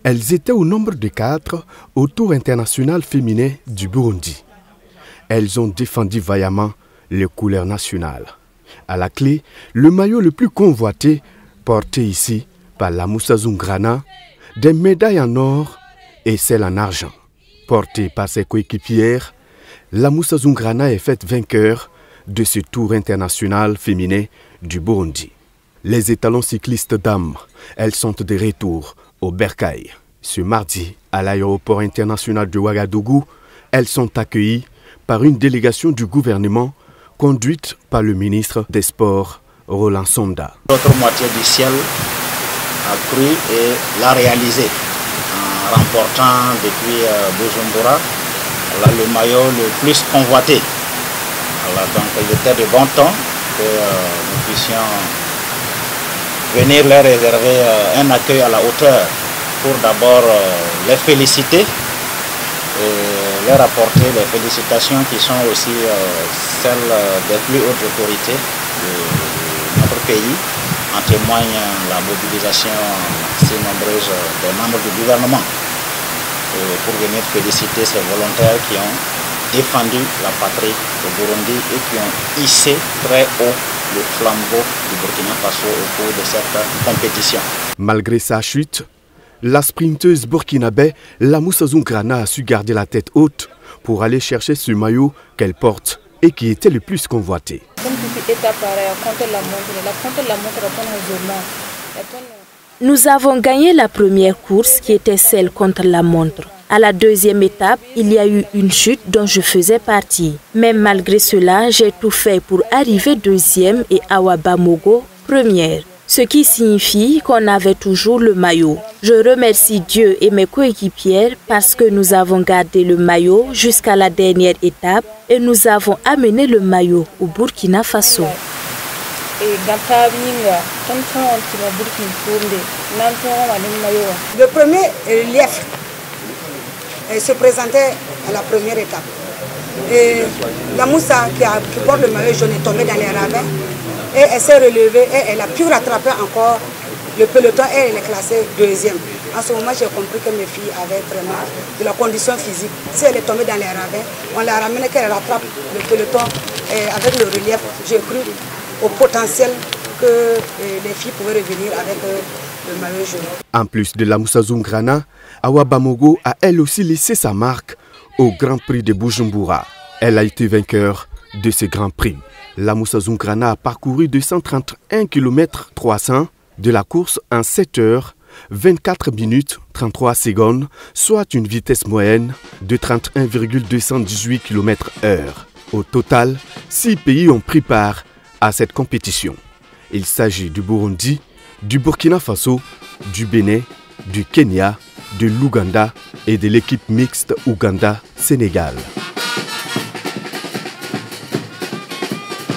Elles étaient au nombre de 4 au Tour international féminin du Burundi. Elles ont défendu vaillamment les couleurs nationales. À la clé, le maillot le plus convoité, porté ici par la Moussa Zungrana, des médailles en or et celles en argent. Portée par ses coéquipières, la Moussa Zungrana est faite vainqueur de ce Tour international féminin du Burundi. Les étalons cyclistes dames, elles sont de retour au Bercail. Ce mardi, à l'aéroport international de Ouagadougou, elles sont accueillies par une délégation du gouvernement conduite par le ministre des Sports, Roland Sonda. L'autre moitié du ciel a cru et l'a réalisé en remportant depuis Bujumbura le maillot le plus convoité. Donc il était de bon temps que nous puissions venir leur réserver un accueil à la hauteur pour d'abord les féliciter et leur apporter les félicitations qui sont aussi celles des plus hautes autorités de notre pays. En témoigne la mobilisation si nombreuse des membres du gouvernement pour venir féliciter ces volontaires qui ont défendu la patrie du Burundi et qui ont hissé très haut le flambeau du Burkina Faso au cours de cette compétition. Malgré sa chute, la sprinteuse burkinabé, la Moussa Zungrana, a su garder la tête haute pour aller chercher ce maillot qu'elle porte et qui était le plus convoité. Nous avons gagné la première course qui était celle contre la montre. À la deuxième étape, il y a eu une chute dont je faisais partie. Mais malgré cela, j'ai tout fait pour arriver deuxième et Awa Bamogo première. Ce qui signifie qu'on avait toujours le maillot. Je remercie Dieu et mes coéquipières parce que nous avons gardé le maillot jusqu'à la dernière étape et nous avons amené le maillot au Burkina Faso. Le premier relief se présentait à la première étape. Et la Moussa qui porte le maillot jaune est tombée dans les ravins et elle s'est relevée et elle a pu rattraper encore le peloton et elle est classée deuxième. En ce moment, j'ai compris que mes filles avaient vraiment de la condition physique. Si elle est tombée dans les ravins, on l'a ramenée qu'elle rattrape le peloton et avec le relief, j'ai cru au potentiel que les filles pouvaient revenir avec le maillot jaune. En plus de la Moussa Zungrana, Awa Bamogo a elle aussi laissé sa marque au Grand Prix de Bujumbura. Elle a été vainqueur de ce Grand Prix. La Moussa Zungrana a parcouru 231 km 300 de la course en 7 heures, 24 minutes 33 secondes, soit une vitesse moyenne de 31,218 km/h. Au total, 6 pays ont pris part à cette compétition. Il s'agit du Burundi, du Burkina Faso, du Bénin, du Kenya, de l'Ouganda et de l'équipe mixte Ouganda-Sénégal.